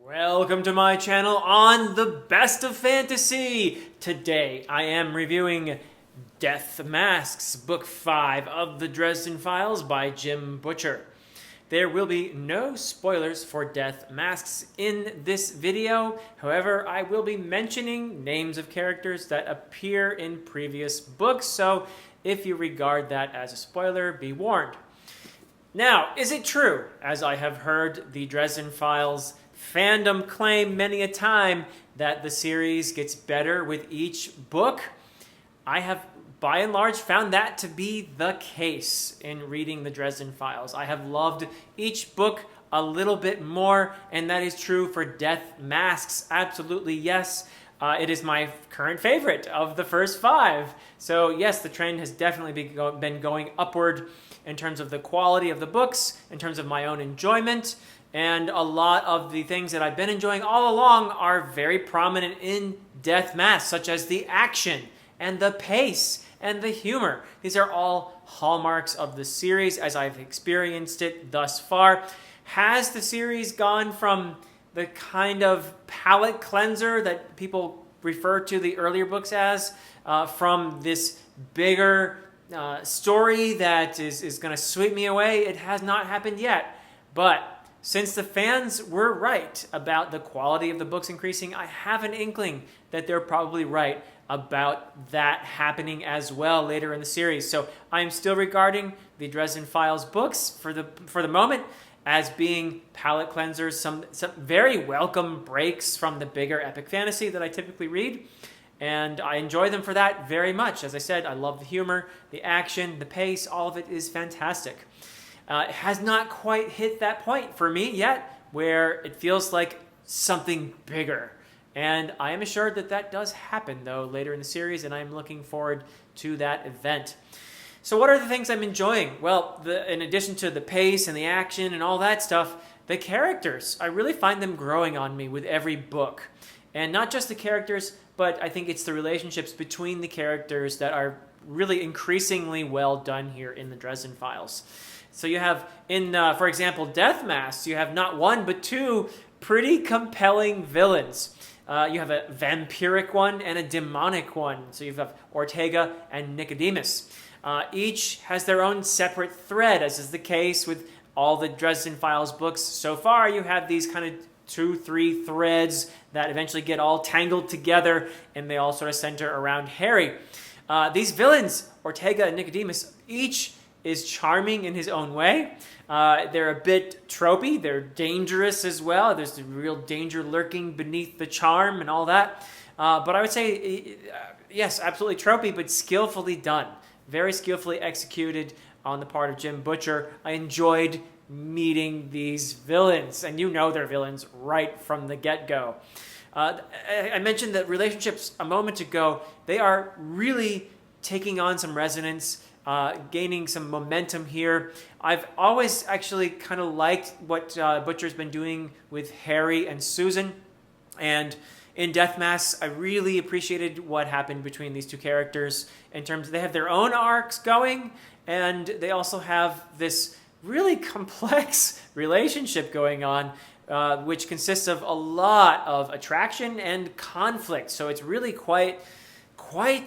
Welcome to my channel on the best of fantasy. Today I am reviewing Death Masks, Book 5 of the Dresden Files by Jim Butcher. There will be no spoilers for Death Masks in this video. However, I will be mentioning names of characters that appear in previous books, so if you regard that as a spoiler, be warned. Now, is it true, as I have heard the Dresden Files fandom claim many a time, that the series gets better with each book? I have, by and large, found that to be the case in reading the Dresden Files. I have loved each book a little bit more, and that is true for Death Masks. Absolutely, yes. It is my current favorite of the first 5. So yes, the trend has definitely been going upward in terms of the quality of the books, in terms of my own enjoyment, and a lot of the things that I've been enjoying all along are very prominent in Death Masks, such as the action and the pace and the humor. These are all hallmarks of the series as I've experienced it thus far. Has the series gone from the kind of palate cleanser that people refer to the earlier books as, from this bigger story that is going to sweep me away? It has not happened yet. But since the fans were right about the quality of the books increasing, I have an inkling that they're probably right about that happening as well later in the series. So I'm still regarding the Dresden Files books for the moment as being palate cleansers, some very welcome breaks from the bigger epic fantasy that I typically read. And I enjoy them for that very much. As I said, I love the humor, the action, the pace, all of it is fantastic. It has not quite hit that point for me yet where it feels like something bigger. And I am assured that that does happen, though, later in the series, and I'm looking forward to that event. So what are the things I'm enjoying? Well, in addition to the pace and the action and all that stuff, the characters, I really find them growing on me with every book. And not just the characters, but I think it's the relationships between the characters that are really increasingly well done here in the Dresden Files. So you have, for example, Death Masks, you have not one, but 2 pretty compelling villains. You have a vampiric one and a demonic one. So you have Ortega and Nicodemus. Each has their own separate thread, as is the case with all the Dresden Files books so far. You have these kind of 2-3 threads that eventually get all tangled together, and they all sort of center around Harry. These villains, Ortega and Nicodemus, each is charming in his own way. They're a bit tropey. They're dangerous as well. There's the real danger lurking beneath the charm and all that. But I would say, yes, absolutely tropey, but skillfully done. Very skillfully executed on the part of Jim Butcher. I enjoyed meeting these villains, and you know they're villains right from the get-go. I mentioned that relationships a moment ago. They are really taking on some resonance, gaining some momentum here. I've always actually kind of liked what Butcher's been doing with Harry and Susan, and in Death Masks, I really appreciated what happened between these 2 characters in terms of they have their own arcs going, and they also have this really complex relationship going on, which consists of a lot of attraction and conflict. So it's really quite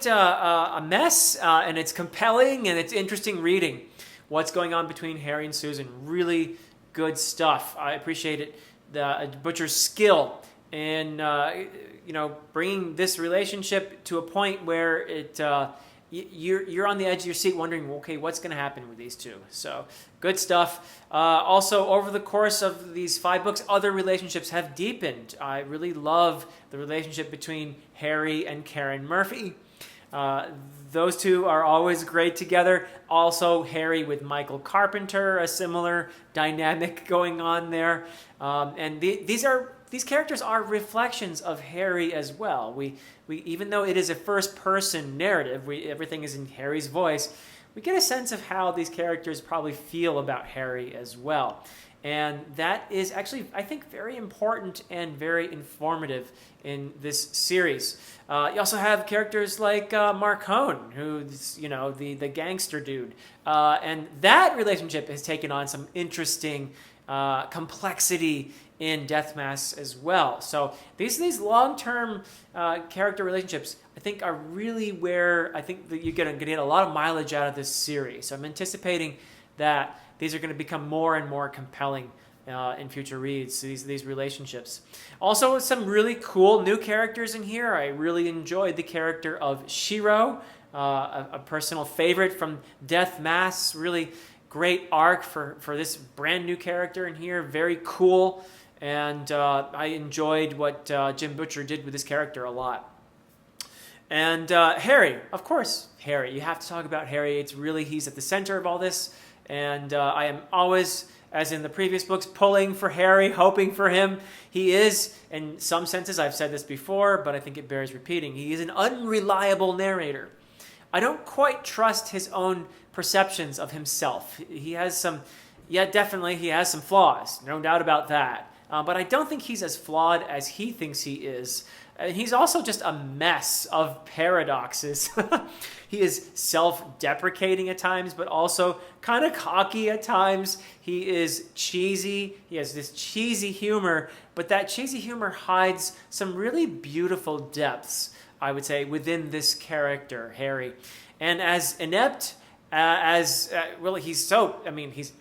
a mess, and it's compelling, and it's interesting reading what's going on between Harry and Susan. Really good stuff. I appreciate it. The Butcher's skill in bringing this relationship to a point where you're on the edge of your seat wondering, okay, what's going to happen with these 2? So good stuff. Also, over the course of these 5 books, other relationships have deepened. I really love the relationship between Harry and Karen Murphy. Those 2 are always great together. Also, Harry with Michael Carpenter, a similar dynamic going on there. And these characters are reflections of Harry as well. We even though it is a first-person narrative, everything is in Harry's voice, we get a sense of how these characters probably feel about Harry as well. And that is actually, I think, very important and very informative in this series. You also have characters like Marcone, who's, the gangster dude. And that relationship has taken on some interesting complexity in Death Masks as well. So these long-term character relationships, I think, are really where I think that you're going to get a lot of mileage out of this series. So I'm anticipating that these are going to become more and more compelling in future reads, these relationships. Also, some really cool new characters in here. I really enjoyed the character of Shiro, a personal favorite from Death Masks. Really great arc for this brand new character in here. Very cool. And I enjoyed what Jim Butcher did with this character a lot. And Harry, of course, Harry. You have to talk about Harry. He's at the center of all this. And I am always, as in the previous books, pulling for Harry, hoping for him. He is, in some senses, I've said this before, but I think it bears repeating, he is an unreliable narrator. I don't quite trust his own perceptions of himself. He has some, definitely he has some flaws, no doubt about that. But I don't think he's as flawed as he thinks he is. He's also just a mess of paradoxes. He is self-deprecating at times, but also kind of cocky at times. He is cheesy. He has this cheesy humor, but that cheesy humor hides some really beautiful depths, I would say, within this character, Harry. And as inept he's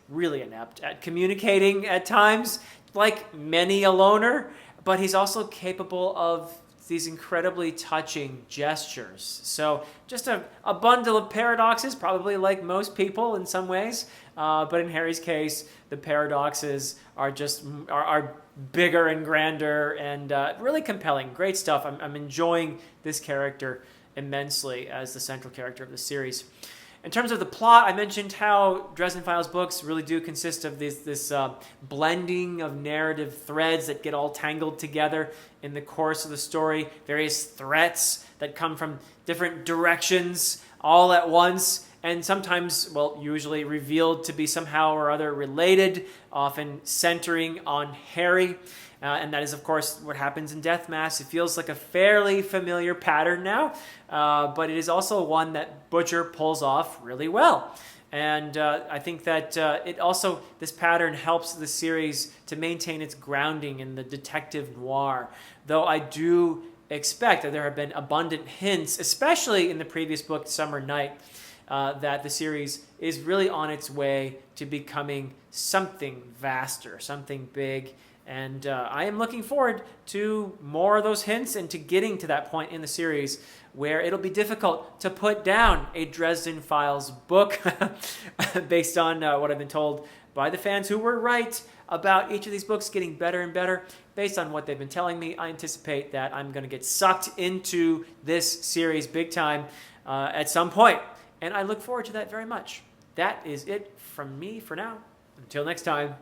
really inept at communicating at times, like many a loner, but he's also capable of these incredibly touching gestures. So just a bundle of paradoxes, probably like most people in some ways, but in Harry's case, the paradoxes are bigger and grander and really compelling. Great stuff. I'm enjoying this character immensely as the central character of the series. In terms of the plot, I mentioned how Dresden Files books really do consist of this blending of narrative threads that get all tangled together in the course of the story, various threats that come from different directions all at once, and sometimes, usually revealed to be somehow or other related, often centering on Harry. And that is, of course, what happens in Death Masks. It feels like a fairly familiar pattern now, but it is also one that Butcher pulls off really well. And I think that this pattern helps the series to maintain its grounding in the detective noir, though I do expect that there have been abundant hints, especially in the previous book, Summer Night, that the series is really on its way to becoming something vaster, something big. And I am looking forward to more of those hints and to getting to that point in the series where it'll be difficult to put down a Dresden Files book based on what I've been told by the fans who were right about each of these books getting better and better. Based on what they've been telling me, I anticipate that I'm going to get sucked into this series big time at some point. And I look forward to that very much. That is it from me for now. Until next time.